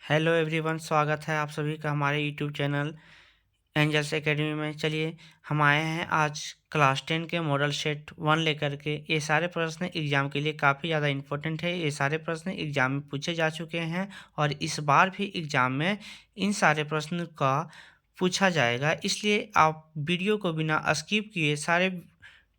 Hello everyone, स्वागत है आप सभी का हमारे यूट्यूब चैनल एंजल्स एकेडमी में। चलिए, हम आए हैं आज क्लास 10 के मॉडल सेट 1 लेकर के। ये सारे प्रश्न एग्ज़ाम के लिए काफ़ी ज़्यादा इम्पोर्टेंट है। ये सारे प्रश्न एग्ज़ाम में पूछे जा चुके हैं और इस बार भी एग्ज़ाम में इन सारे प्रश्न का पूछा जाएगा। इसलिए आप वीडियो को बिना स्किप किए सारे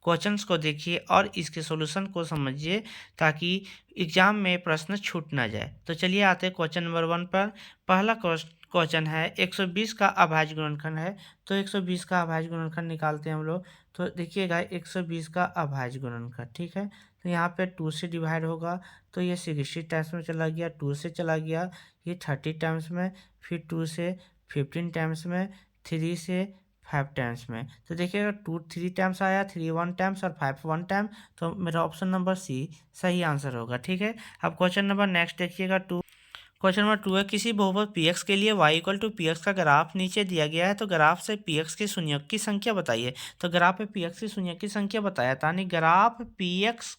क्वेश्चंस को देखिए और इसके सॉल्यूशन को समझिए, ताकि एग्जाम में प्रश्न छूट ना जाए। तो चलिए आते हैं क्वेश्चन नंबर 1 पर। पहला क्वेश्चन है 120 का अभाज्य गुणनखंड है। तो 120 का अभाज्य गुणनखंड निकालते हैं हम लोग। तो देखिएगा 120 का अभाज्य गुणनखंड, ठीक है। तो यहाँ पे 2 से डिवाइड होगा, तो ये 60 टाइम्स में चला गया, 2 से चला गया, ये 30 टाइम्स में, फिर 2 से 15 टाइम्स में, 3 से 5 टाइम्स में। तो देखिएगा 2 3 टाइम्स आया, 3 1 टाइम्स और 5 1 टाइम। तो मेरा ऑप्शन नंबर सी सही आंसर होगा, ठीक है। अब क्वेश्चन नंबर नेक्स्ट देखिएगा 2। क्वेश्चन नंबर 2 है, किसी बहुपद पी एक्स के लिए y equal to p x का ग्राफ नीचे दिया गया है। तो ग्राफ से पी एक्स के शून्यक की संख्या बताइए। तो ग्राफ पे पी एक्स की शून्यक की संख्या बताया, यानी ग्राफ पी एक्स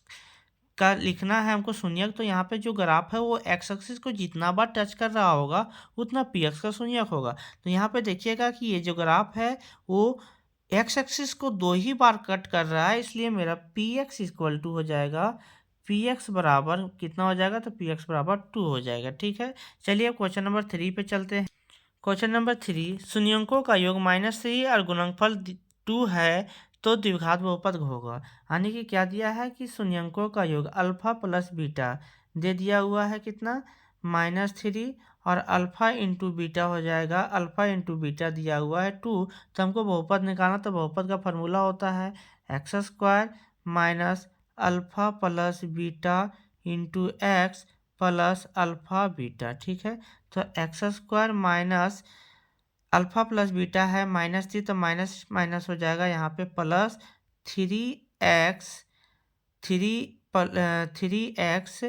का लिखना है हमको शून्यक। तो यहाँ पे जो ग्राफ है वो एक्स एक्सिस को जितना बार टच कर रहा होगा उतना पी एक्स का शून्यक होगा। तो यहाँ पे देखिएगा कि ये जो ग्राफ है वो एक्स एक्सिस को 2 ही बार कट कर रहा है, इसलिए मेरा पी एक्स इक्वल टू हो जाएगा, पी एक्स बराबर कितना हो जाएगा, तो पी एक्स बराबर 2 हो जाएगा, ठीक है। चलिए अब क्वेश्चन नंबर 3 पे चलते हैं। क्वेश्चन नंबर 3, शून्यंकों का योग -3 और गुणनफल 2 है, तो द्विघात बहुपद होगा। यानी कि क्या दिया है कि शून्यंकों का योग अल्फा प्लस बीटा दे दिया हुआ है, कितना, -3, और अल्फा इंटू बीटा हो जाएगा, अल्फा इंटू बीटा दिया हुआ है 2। तो हमको बहुपद निकालना, तो बहुपद का फॉर्मूला होता है x² minus alpha plus beta into x plus alpha beta, ठीक है। तो x² minus alpha plus beta है -3, तो माइनस माइनस हो जाएगा यहाँ पे plus 3x, 3x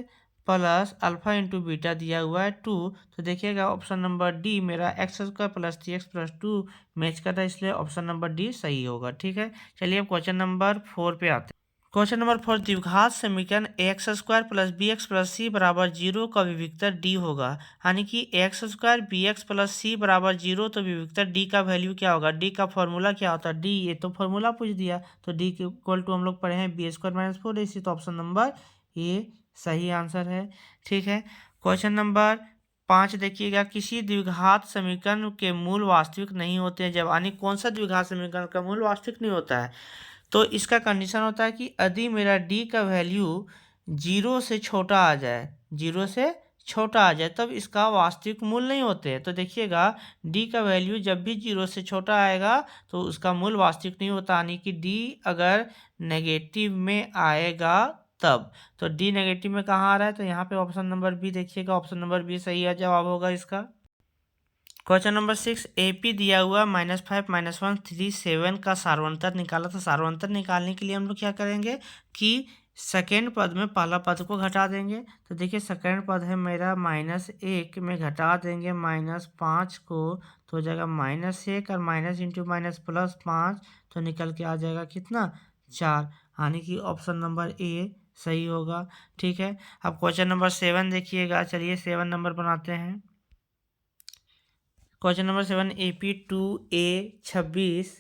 plus alpha into beta दिया हुआ है 2। तो देखिएगा ऑप्शन नंबर डी मेरा x² plus 3x plus 2 match कर रहा है, इसलिए ऑप्शन नंबर डी सही होगा, ठीक है। चलिए अब क्वेश्चन नंबर 4 पे आते हैं। क्वेश्चन नंबर 4, द्विघात समीकरण x² plus B X plus C बराबर 0 का विविक्तर डी होगा। यानी कि x² B X plus C बराबर 0, तो विविक्तर डी का वैल्यू क्या होगा, डी का फॉर्मूला क्या होता है, डी, ये तो फॉर्मूला पूछ दिया। तो डी के इक्वल टू हम लोग पढ़े हैं b² माइनस 4ac, तो ऑप्शन नंबर ए सही आंसर है, ठीक है। क्वेश्चन नंबर 5 देखिएगा, किसी द्विघात समीकरण के मूल वास्तविक नहीं होते हैं जब, यानी कौन सा द्विघात समीकरण का मूल वास्तविक नहीं होता है, तो इसका कंडीशन होता है कि यदि मेरा डी का वैल्यू 0 से छोटा आ जाए, 0 से छोटा आ जाए, तब इसका वास्तविक मूल नहीं होते। तो देखिएगा डी का वैल्यू जब भी 0 से छोटा आएगा तो उसका मूल वास्तविक नहीं होता, यानी कि डी अगर नेगेटिव में आएगा तब। तो डी नेगेटिव में कहाँ आ रहा है, तो यहाँ पे ऑप्शन नंबर बी देखिएगा, ऑप्शन नंबर बी सही है, जवाब होगा इसका। क्वेश्चन नंबर 6, AP दिया हुआ -5 -1 3 7 का सार्वंतर निकाला। तो सार्वंतर निकालने के लिए हम लोग क्या करेंगे कि सेकेंड पद में पहला पद को घटा देंगे। तो देखिए सेकेंड पद है मेरा -1 में घटा देंगे -5 को, तो हो जाएगा -1 और माइनस इंटू माइनस प्लस 5, तो निकल के आ जाएगा कितना, 4, यानी कि ऑप्शन नंबर ए सही होगा, ठीक है। अब क्वेश्चन नंबर 7 देखिएगा, चलिए 7 नंबर बनाते हैं। क्वेश्चन नंबर 7, AP2A 26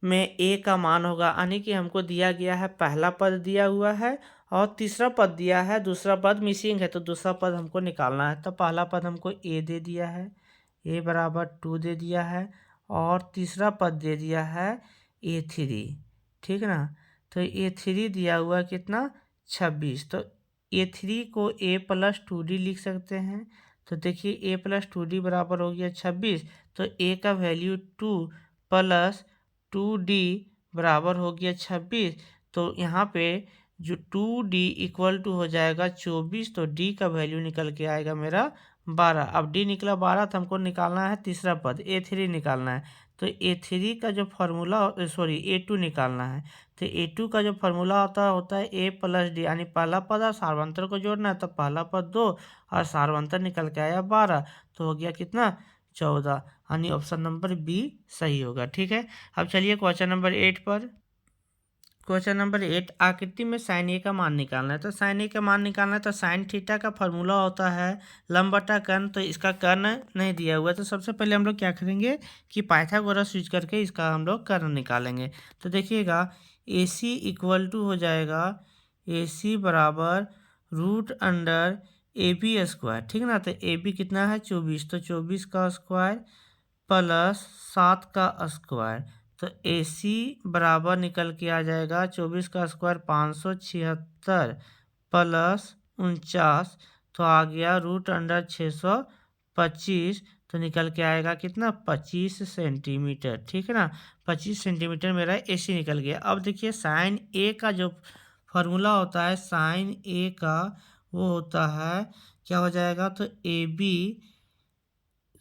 में a का मान होगा, यानी कि हमको दिया गया है पहला पद दिया हुआ है और तीसरा पद दिया है, दूसरा पद मिसिंग है, तो दूसरा पद हमको निकालना है। तो पहला पद हमको a दे दिया है, a बराबर 2 दे दिया है, और तीसरा पद दे दिया है a3, ठीक ना। तो a3 दिया हुआ है कितना, 26। तो a3 को a प्लस 2d लिख सकते हैं। तो देखिए a प्लस 2d बराबर हो गया 26, तो a का वैल्यू 2 प्लस 2d बराबर हो गया 26। तो यहाँ पे जो 2d इक्वल टू हो जाएगा 24, तो d का वैल्यू निकल के आएगा मेरा 12। अब d निकला 12, तो हमको निकालना है तीसरा पद a3 निकालना है। तो a3 का जो फार्मूला, सॉरी a2 निकालना है। तो a2 का जो फार्मूला होता है a प्लस डी, यानी पहला पद और सार्वंतर को जोड़ना है, तो पहला पद 2 और सार्वंतर निकल के आया 12, तो हो गया कितना, 14, यानी ऑप्शन नंबर बी सही होगा, ठीक है। अब चलिए क्वेश्चन नंबर 8 पर। क्वेश्चन नंबर 8 आकृति में साइन ए का मान निकालना है। तो साइन ए का मान निकालना है तो साइन थीटा का फॉर्मूला होता है लंब बटा कर्ण। तो इसका कर्ण नहीं दिया हुआ है तो सबसे पहले हम लोग क्या करेंगे कि पाइथागोरस यूज करके इसका हम लोग कर्ण निकालेंगे। तो देखिएगा ए सी इक्वल टू हो जाएगा ए सी बराबर root under A B square, ठीक ना। तो ए बी कितना है 24, तो 24 का स्क्वायर प्लस 7 का स्क्वायर। तो ए सी बराबर निकल के आ जाएगा 24 का स्क्वायर 576 प्लस 49, तो आ गया रूट अंडर 625। तो निकल के आएगा कितना 25 सेंटीमीटर, ठीक है ना। 25 सेंटीमीटर मेरा ए सी निकल गया। अब देखिए साइन ए का जो फॉर्मूला होता है साइन ए का वो होता है क्या हो जाएगा, तो ए बी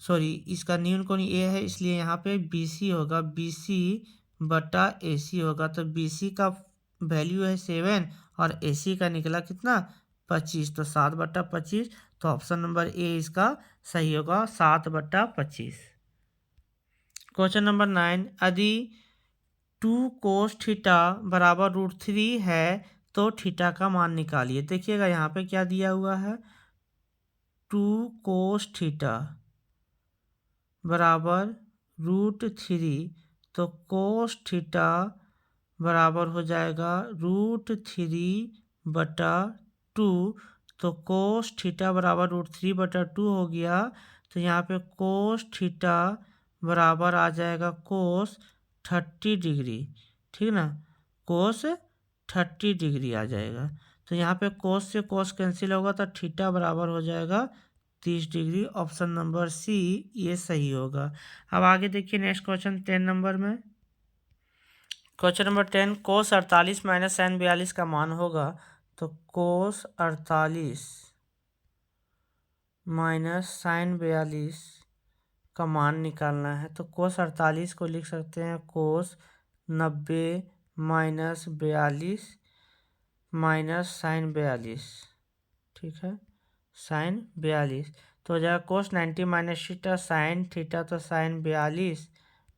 सॉरी इसका न्यून कोण ए है इसलिए यहाँ पे बी सी होगा, बी सी बटा ए सी होगा। तो बी सी का वैल्यू है 7 और ए सी का निकला कितना 25, तो 7/25। तो ऑप्शन नंबर ए इसका सही होगा 7/25। क्वेश्चन नंबर 9 यदि 2 कोस थीटा बराबर √3 है तो थीटा का मान निकालिए। देखिएगा यहाँ पे क्या दिया हुआ है 2 कोस थीटा बराबर √3, तो कोस थीटा बराबर हो जाएगा √3/2। तो कोस थीटा बराबर √3/2 हो गया। तो यहाँ पे कोस थीटा बराबर आ जाएगा कोस 30 डिग्री, ठीक ना। कोस 30 डिग्री आ जाएगा। तो यहाँ पे कोस से कोस कैंसिल होगा तो थीटा बराबर हो जाएगा 30 डिग्री। ऑप्शन नंबर सी ये सही होगा। अब आगे देखिए नेक्स्ट क्वेश्चन 10 नंबर में। क्वेश्चन नंबर 10 कोस 48 माइनस साइन 42 का मान होगा। तो कोस 48 माइनस साइन 42 का मान निकालना है। तो कोस 48 को लिख सकते हैं कोस 90 माइनस 42 माइनस साइन 42, ठीक है, साइन 42। तो हो जाएगा कोस 90 माइनस थीटा साइन थीटा, तो साइन 42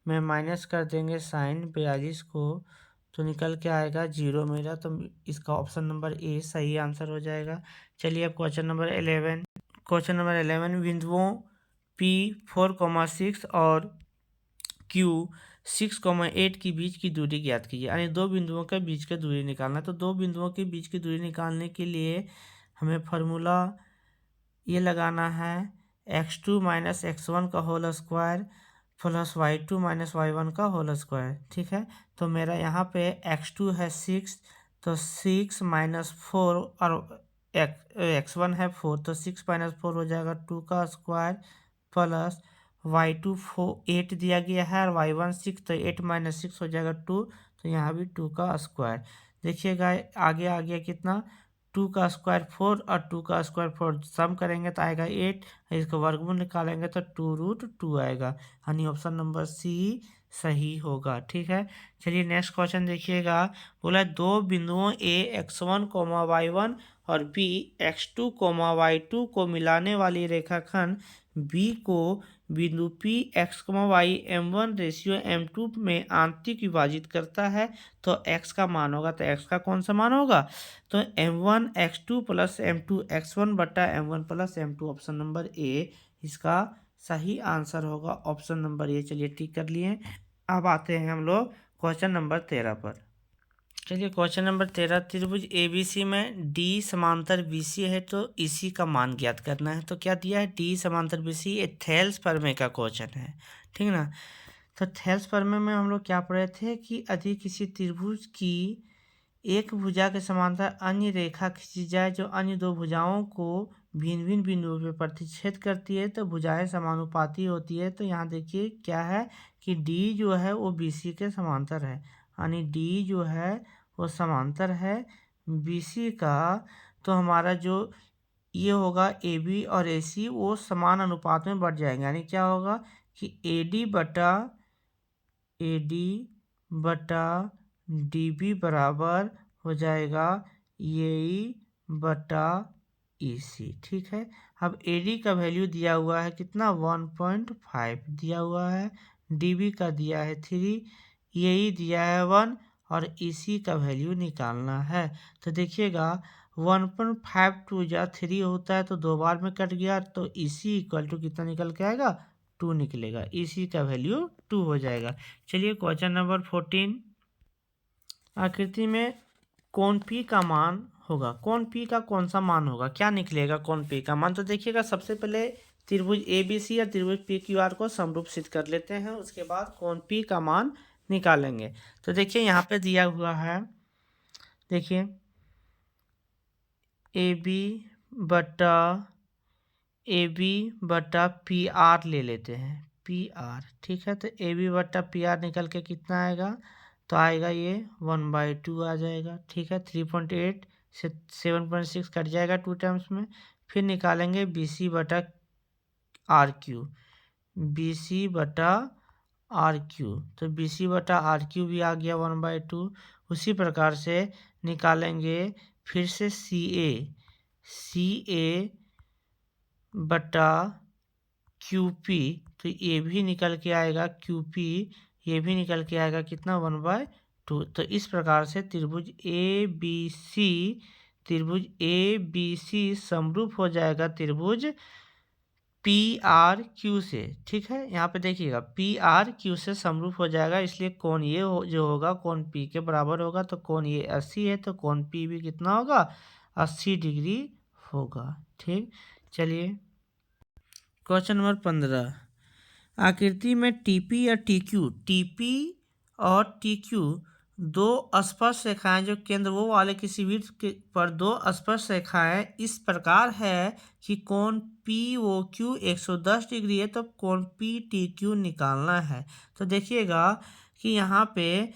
में माइनस कर देंगे साइन 42 को, तो निकल के आएगा 0 मेरा। तो इसका ऑप्शन नंबर ए सही आंसर हो जाएगा। चलिए अब क्वेश्चन नंबर 11। क्वेश्चन नंबर 11 बिंदुओं P 4,6 और Q 6,8 के बीच की दूरी ज्ञात कीजिए। यानी दो बिंदुओं के बीच की दूरी निकालना है। तो दो बिंदुओं के बीच की दूरी निकालने के लिए हमें फार्मूला ये लगाना है x2 माइनस x1 का whole square plus y2 minus y1 का होल स्क्वायर, ठीक है। तो मेरा यहाँ पे x2 है 6, तो 6 माइनस 4 और x1 है 4, तो 6 माइनस 4 हो जाएगा 2 का स्क्वायर प्लस y2 8 दिया गया है और y1 6, तो 8 माइनस 6 हो जाएगा 2, तो यहाँ भी 2 का स्क्वायर। देखिएगा आगे आ गया कितना 2 का स्क्वायर 4 और 2 का स्क्वायर 4 सम करेंगे तो आएगा 8, इसका वर्गमूल निकालेंगे तो 2√2 आएगा। यानी ऑप्शन नंबर सी सही होगा, ठीक है। चलिए नेक्स्ट क्वेश्चन देखिएगा। बोला दो बिंदुओं ए x1, y1 और b x2, y2 को मिलाने वाली रेखाखंड b को बिंदु P x, y m1 ratio m2 में आंतरिक विभाजित करता है। तो x का मान होगा, तो x का कौन सा मान होगा, तो m1 x2 plus m2 x1 बटा m1 plus m2। Option number A इसका सही आंसर होगा, ऑप्शन नंबर ए। चलिए टिक कर लिए। अब आते हैं हम लोग क्वेश्चन नंबर 13 पर। चलिए क्वेश्चन नंबर 13 त्रिभुज ABC में D समांतर BC है तो इसी का मान ज्ञात करना है। तो क्या दिया है D समांतर BC, ये थेल्स प्रमेय का क्वेश्चन है, ठीक ना। तो थेल्स प्रमेय में हम लोग क्या पढ़े थे कि यदि किसी त्रिभुज की एक भुजा के समांतर अन्य रेखा खींची जाए जो अन्य दो भुजाओं को भिन्न भिन्न बिंदुओं पर प्रतिच्छेद करती है तो भुजाएं समानुपाती होती है। तो यहाँ देखिए क्या है कि D जो है वो BC के समांतर है, यानी D जो है वो समांतर है BC का। तो हमारा जो ये होगा AB और AC वो समान अनुपात में बढ़ जाएंगे। यानी क्या होगा कि AD बटा DB बराबर हो जाएगा EE बटा EC, ठीक है। अब AD का वैल्यू दिया हुआ है कितना 1.5 दिया हुआ है, DB का दिया है 3, EE दिया है 1 और इसी का वैल्यू निकालना है। तो देखिएगा 1.5 जा 3 होता है तो 2 बार में कट गया, तो इसी इक्वल टू कितना निकल के आएगा, 2 निकलेगा, इसी का वैल्यू 2 हो जाएगा। चलिए क्वेश्चन नंबर 14, आकृति में कोण P का मान होगा, कोण P का कौन सा मान होगा, क्या निकलेगा कोण P का मान। तो देखिएगा सबसे पहले त्रिभुज ABC या त्रिभुज PQR को समरूप सिद्ध कर लेते हैं, उसके बाद कोण P का मान निकालेंगे। तो देखिए यहाँ पे दिया हुआ है, देखिए AB बटा PR ले लेते हैं, PR, ठीक है। तो AB बटा PR निकल के कितना आएगा, तो आएगा ये 1/2 आ जाएगा, ठीक है। 3.8 से 7.6 कट जाएगा 2 टाइम्स में। फिर निकालेंगे BC बटा RQ, BC बटा RQ, तो BC बटा RQ भी आ गया 1/2। उसी प्रकार से निकालेंगे फिर से CA बटा QP, तो ये भी निकल के आएगा QP, ये भी निकल के आएगा कितना, 1/2। तो इस प्रकार से त्रिभुज ABC समरूप हो जाएगा त्रिभुज PRQ से, ठीक है। यहाँ पे देखिएगा PRQ से समरूप हो जाएगा, इसलिए कोण ये जो होगा कोण P के बराबर होगा। तो कोण ये 80 है, तो कोण P भी कितना होगा, 80 डिग्री होगा, ठीक। चलिए क्वेश्चन नंबर 15, आकृति में TP और TQ दो स्पर्श रेखाएं जो केंद्र वो वाले किसी वृत्त के पर दो स्पर्श रेखाएं इस प्रकार है कि कोण POQ 110 डिग्री है, तो कोण PTQ निकालना है। तो देखिएगा कि यहाँ पे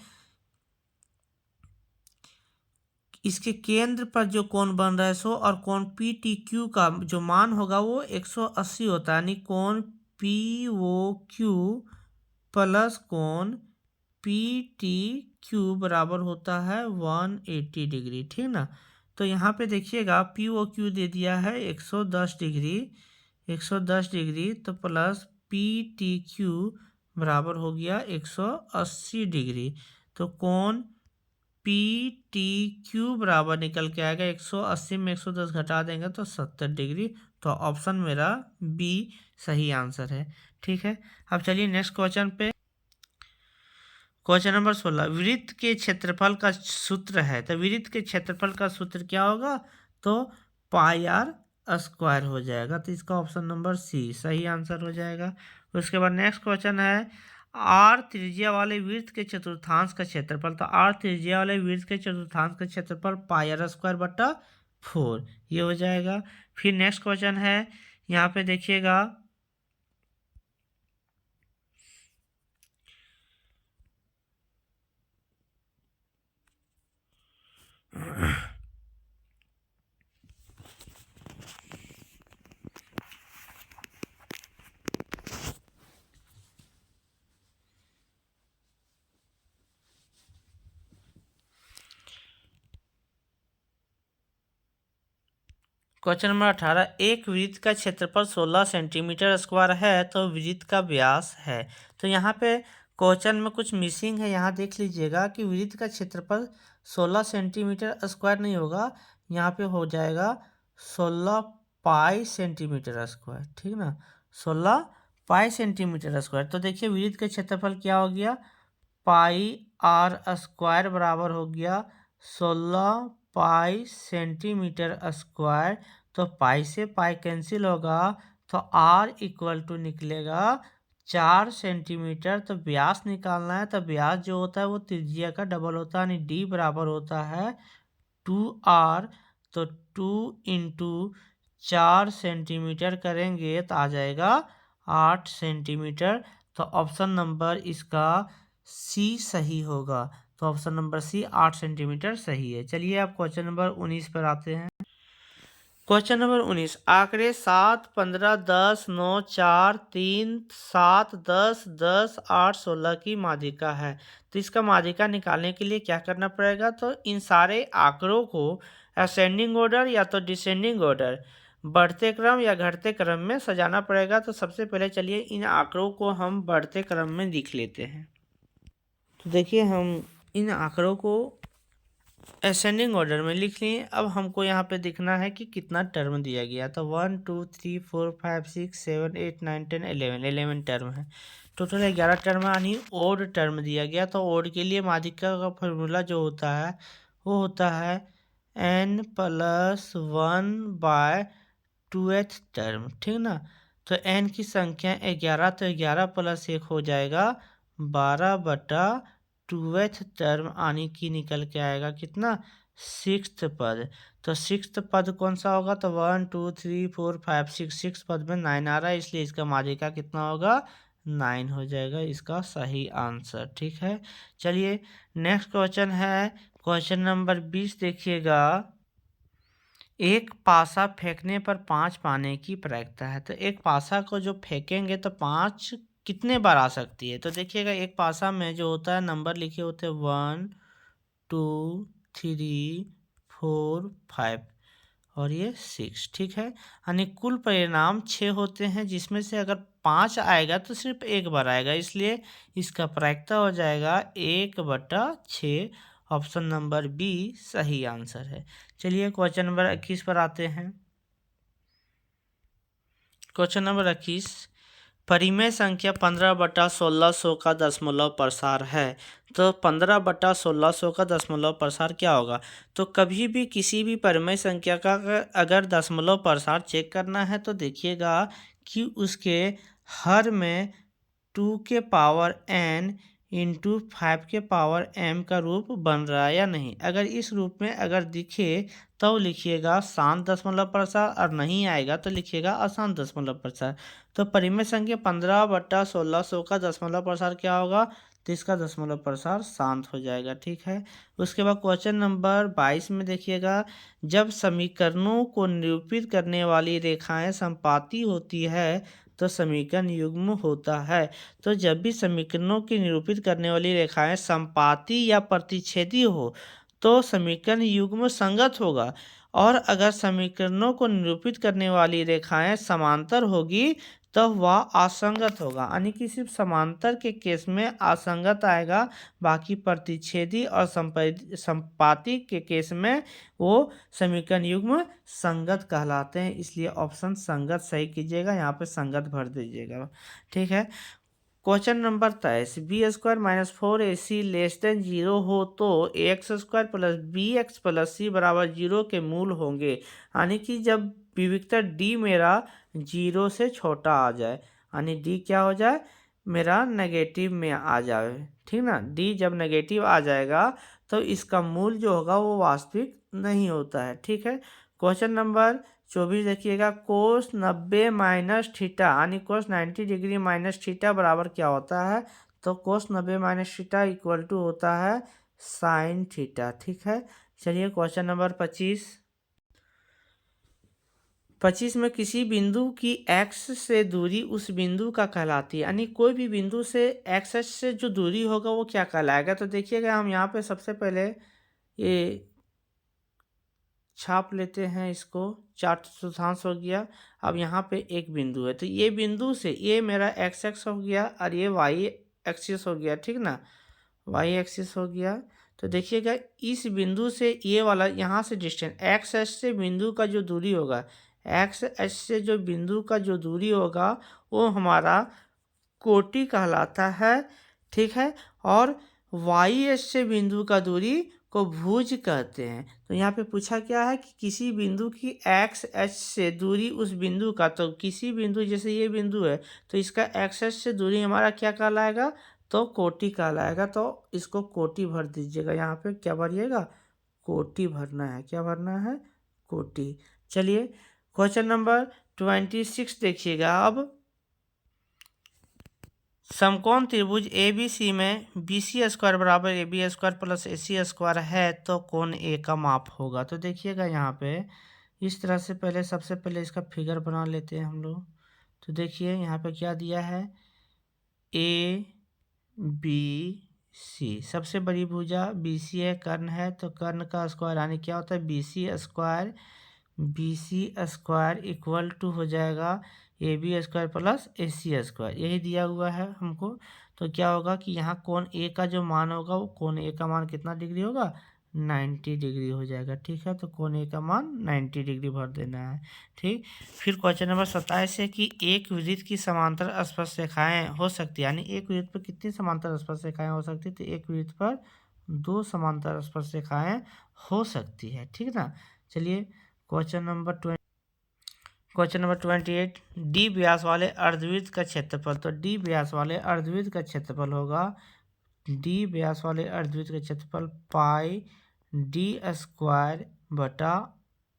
इसके केंद्र पर जो कोण बन रहा है सो, और कोण PTQ का जो मान होगा वो 180 होता है, यानी कोण POQ प्लस कोण PTQ बराबर होता है 180 डिग्री, ठीक ना। तो यहाँ पे देखिएगा POQ दे दिया है 110 डिग्री, तो प्लस PTQ बराबर हो गया 180 डिग्री। तो कोण PTQ बराबर निकल के आएगा 180 में 110 घटा देंगे तो 70 डिग्री। तो ऑप्शन मेरा B सही आंसर है, ठीक है। अब चलिए नेक्स्ट क्वेश्चन पे, क्वेश्चन नंबर 16, वृत्त के क्षेत्रफल का सूत्र है। तो वृत्त के क्षेत्रफल का सूत्र क्या होगा, तो πr² हो जाएगा। तो इसका ऑप्शन नंबर C सही आंसर हो जाएगा। उसके बाद नेक्स्ट क्वेश्चन है, R त्रिज्या वाले वृत्त के चतुर्थांश का क्षेत्रफल। तो R त्रिज्या वाले वृत्त के चतुर्थांश का क्षेत्रफल πr² बटा 4 ये हो जाएगा। फिर नेक्स्ट क्वेश्चन है, यहाँ पे देखिएगा क्वेश्चन नंबर 18, एक वृत्त का क्षेत्रफल 16 सेंटीमीटर स्क्वायर है तो वृत्त का व्यास है। तो यहाँ पे क्वेश्चन में कुछ मिसिंग है, यहाँ देख लीजिएगा कि वृत्त का क्षेत्रफल 16 सेंटीमीटर स्क्वायर नहीं होगा, यहाँ पे हो जाएगा 16 पाई सेंटीमीटर स्क्वायर, ठीक ना, 16 पाई सेंटीमीटर स्क्वायर। तो देखिए वृत्त का क्षेत्रफल क्या हो गया, πr² बराबर हो गया 16 पाई सेंटीमीटर स्क्वायर। तो पाई से पाई कैंसिल होगा, तो r इक्वल टू निकलेगा 4 सेंटीमीटर। तो व्यास निकालना है, तो व्यास जो होता है वो त्रिज्या का डबल होता है, यानी d बराबर होता है 2r। तो 2 इंटू 4 सेंटीमीटर करेंगे तो आ जाएगा 8 सेंटीमीटर। तो ऑप्शन नंबर इसका C सही होगा। तो ऑप्शन नंबर C 8 सेंटीमीटर सही है। चलिए आप क्वेश्चन नंबर 19 पर आते हैं। क्वेश्चन नंबर 19, आंकड़े 7, 15, 10, 9, 4, 3, 7, 10, 10, 8, 16 की माध्यिका है। तो इसका माध्यिका निकालने के लिए क्या करना पड़ेगा, तो इन सारे आंकड़ों को असेंडिंग ऑर्डर या तो डिसेंडिंग ऑर्डर, बढ़ते क्रम या घटते क्रम में सजाना पड़ेगा। तो सबसे पहले चलिए इन आंकड़ों को हम बढ़ते क्रम में लिख लेते हैं। तो देखिए हम इन आंकड़ों को असेंडिंग ऑर्डर में लिख लिए। अब हमको यहाँ पे दिखना है कि कितना टर्म दिया गया। तो 1 2 3 4 5 6 7 8 9 10 11 टर्म है। टोटल 11 टर्म यानी ओड टर्म दिया गया। तो ओड के लिए माध्यिका का फॉर्मूला जो होता है वो होता है n+1/2th टर्म, ठीक ना। तो n की संख्या 11, तो 11 + 1 हो जाएगा 12/2th टर्म, आने की निकल के आएगा कितना, 6th पद। तो 6th पद कौन सा होगा, तो 1 2 3 4 5 6 पद में 9 आ रहा है, इसलिए इसका माध्यिका कितना होगा, 9 हो जाएगा इसका सही आंसर। ठीक है, चलिए नेक्स्ट क्वेश्चन है क्वेश्चन नंबर 20। देखिएगा, एक पासा फेंकने पर 5 पाने की प्रायिकता है। तो एक पासा को जो फेंकेंगे तो 5 कितने बार आ सकती है। तो देखिएगा, एक पासा में जो होता है नंबर लिखे होते हैं 1 2 3 4 5 और ये 6, ठीक है। यानी कुल परिणाम 6 होते हैं, जिसमें से अगर 5 आएगा तो सिर्फ एक बार आएगा, इसलिए इसका प्रायिकता हो जाएगा 1/6। ऑप्शन नंबर बी सही आंसर है। चलिए क्वेश्चन नंबर 21 पर आते हैं। क्वेश्चन नंबर 21, परिमेय संख्या 15/1600 का दशमलव प्रसार है। तो 15/1600 का दशमलव प्रसार क्या होगा। तो कभी भी किसी भी परिमेय संख्या का अगर दशमलव प्रसार चेक करना है तो देखिएगा कि उसके हर में 2 के पावर n इंटू 5 के पावर m का रूप बन रहा है या नहीं। अगर इस रूप में अगर दिखे तो लिखिएगा शांत दशमलव प्रसार, और नहीं आएगा तो लिखिएगा अशांत दशमलव प्रसार। तो परिमेय संख्या 15/1600 का दशमलव प्रसार क्या होगा, तो इसका दशमलव प्रसार शांत हो जाएगा। ठीक है, उसके बाद क्वेश्चन नंबर 22 में देखिएगा, जब समीकरणों को निरूपित करने वाली रेखाएं संपाती होती है तो समीकरण युग्म होता है। तो जब भी समीकरणों की निरूपित करने वाली रेखाएं संपाती या प्रतिच्छेदी हो तो समीकरण युग्म संगत होगा, और अगर समीकरणों को निरूपित करने वाली रेखाएं समांतर होगी तो वह असंगत होगा। यानी कि सिर्फ समांतर के केस में असंगत आएगा, बाकी प्रतिच्छेदी और संपाती के केस में वो समीकरण युग्म संगत कहलाते हैं, इसलिए ऑप्शन संगत सही कीजिएगा, यहाँ पे संगत भर दीजिएगा। ठीक है, क्वेश्चन नंबर 23, b² - 4ac << 0 हो तो ax² + bx + c = 0 के मूल होंगे। यानी कि जब विविक्तर d मेरा 0 से छोटा आ जाए, यानी d क्या हो जाए, मेरा नेगेटिव में आ जाए, ठीक ना। d जब नेगेटिव आ जाएगा तो इसका मूल जो होगा वो वास्तविक नहीं होता है। ठीक है, क्वेश्चन नंबर 24 देखिएगा, कोस 90 - थीटा यानी कोस 90 डिग्री माइनस थीटा बराबर क्या होता है। तो कोस 90 - थीटा इक्वल टू होता है साइन थीटा। ठीक है, चलिए क्वेश्चन नंबर 25 में किसी बिंदु की x से दूरी उस बिंदु का कहलाती है। यानी कोई भी बिंदु से x से जो दूरी होगा वो क्या कहलाएगा। तो देखिएगा, हम यहाँ पे सबसे पहले ये छाप लेते हैं, इसको 4 हो गया। अब यहाँ पे एक बिंदु है, तो ये बिंदु से ये मेरा x हो गया और ये y एक्सिस हो गया, ठीक ना, y एक्सिस हो गया। तो देखिएगा, इस बिंदु से ये वाला यहाँ से डिस्टेंस x से बिंदु का जो दूरी होगा, x से जो बिंदु का जो दूरी होगा वो हमारा कोटि कहलाता है। ठीक है, और y से बिंदु का दूरी को भुज कहते हैं। तो यहाँ पे पूछा क्या है कि किसी बिंदु की x h से दूरी उस बिंदु का, तो किसी बिंदु जैसे ये बिंदु है तो इसका x h से दूरी हमारा क्या कहलाएगा, तो कोटि कहलाएगा। तो इसको कोटि भर दीजिएगा, यहाँ पे क्या भरिएगा, कोटि भरना है। क्या भरना है, कोटि। चलिए क्वेश्चन नंबर 26 देखिएगा, अब समकोण त्रिभुज ABC में BC² = AB² + AC² है तो कोण A का माप होगा। तो देखिएगा, यहाँ पे इस तरह से पहले सबसे पहले इसका फिगर बना लेते हैं हम लोग। तो देखिए यहाँ पे क्या दिया है, ABC सबसे बड़ी भुजा, BC है, कर्ण है, तो कर्ण का स्क्वायर यानी क्या होता है BC² इक्वल टू हो जाएगा AB² प्लस AC², यही दिया हुआ है हमको। तो क्या होगा कि यहाँ कोण ए का जो मान होगा वो कोण ए का मान कितना डिग्री होगा, 90 डिग्री हो जाएगा। ठीक है, तो कोण ए का मान 90 डिग्री भर देना है। ठीक, फिर क्वेश्चन नंबर 27 है कि एक वृत्त की समांतर स्पर्श रेखाएं हो सकती है, यानी एक वृत्त पर कितनी समांतर स्पर्श रेखाएं हो सकती है, तो एक वृत्त पर 2 समांतर स्पर्श रेखाएं हो सकती है। ठीक ना, चलिए क्वेश्चन नंबर 28, डी व्यास वाले अर्धवृत्त का क्षेत्रफल। तो डी व्यास वाले अर्धवृत्त का क्षेत्रफल होगा, डी व्यास वाले अर्धवृत्त का क्षेत्रफल पाई d² बटा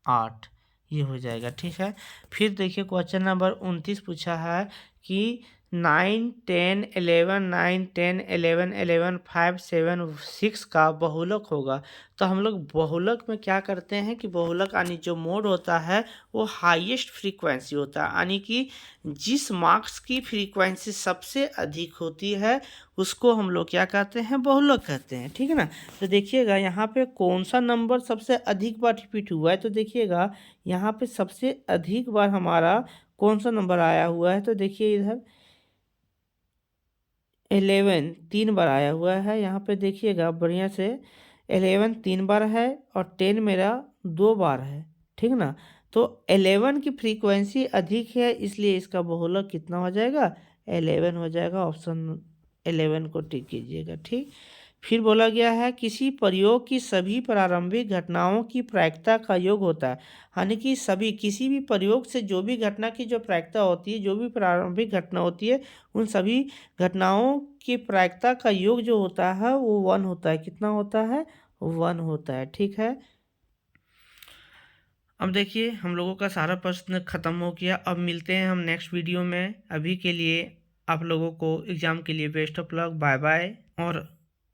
8, ये हो जाएगा। ठीक है, फिर देखिए क्वेश्चन नंबर 29 पूछा है कि 9, 10, 11, 9, 10, 11, 11, 5, 7, 6 का बहुलक होगा। तो हम लोग बहुलक में क्या करते हैं कि बहुलक यानी जो मोड होता है वो हाईएस्ट फ्रीक्वेंसी होता है, यानी कि जिस मार्क्स की फ्रीक्वेंसी सबसे अधिक होती है उसको हम लोग क्या कहते हैं, बहुलक कहते हैं। ठीक है ना, तो देखिएगा यहाँ पे कौन सा नंबर सबसे अधिक बार रिपीट हुआ है, तो देखिएगा यहाँ पे सबसे अधिक बार हमारा कौन सा नंबर आया हुआ है, तो देखिए इधर 11 3 बार आया हुआ है। यहाँ पे देखिएगा बढ़िया से 11 3 बार है और 10 मेरा 2 बार है। ठीक ना, तो 11 की फ्रीक्वेंसी अधिक है, इसलिए इसका बहुलक कितना हो जाएगा, 11 हो जाएगा। ऑप्शन 11 को टिक कीजिएगा। ठीक, फिर बोला गया है किसी प्रयोग की सभी प्रारंभिक घटनाओं की प्रायिकता का योग होता है, यानी कि सभी किसी भी प्रयोग से जो भी घटना की जो प्रायिकता होती है, जो भी प्रारंभिक घटना होती है, उन सभी घटनाओं की प्रायिकता का योग जो होता है वो 1 होता है। कितना होता है, 1 होता है। ठीक है, अब देखिए हम लोगों का सारा प्रश्न खत्म हो गया। अब मिलते हैं हम नेक्स्ट वीडियो में। अभी के लिए आप लोगों को एग्ज़ाम के लिए best of luck, bye bye.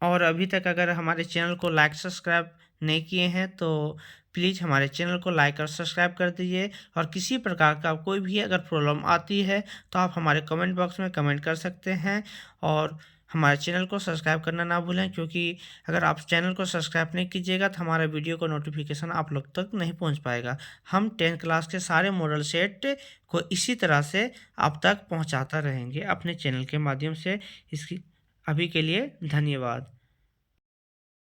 और अभी तक अगर हमारे चैनल को लाइक सब्सक्राइब नहीं किए हैं तो प्लीज़ हमारे चैनल को लाइक और सब्सक्राइब कर दीजिए। और किसी प्रकार का कोई भी अगर प्रॉब्लम आती है तो आप हमारे कमेंट बॉक्स में कमेंट कर सकते हैं। और हमारे चैनल को सब्सक्राइब करना ना भूलें, क्योंकि अगर आप चैनल को सब्सक्राइब नहीं कीजिएगा तो हमारे वीडियो का नोटिफिकेशन आप लोग तक नहीं पहुंच पाएगा। हम 10th क्लास के सारे मॉडल सेट को इसी तरह से आप तक पहुंचाता रहेंगे अपने चैनल के माध्यम से। इसकी अभी के लिए धन्यवाद।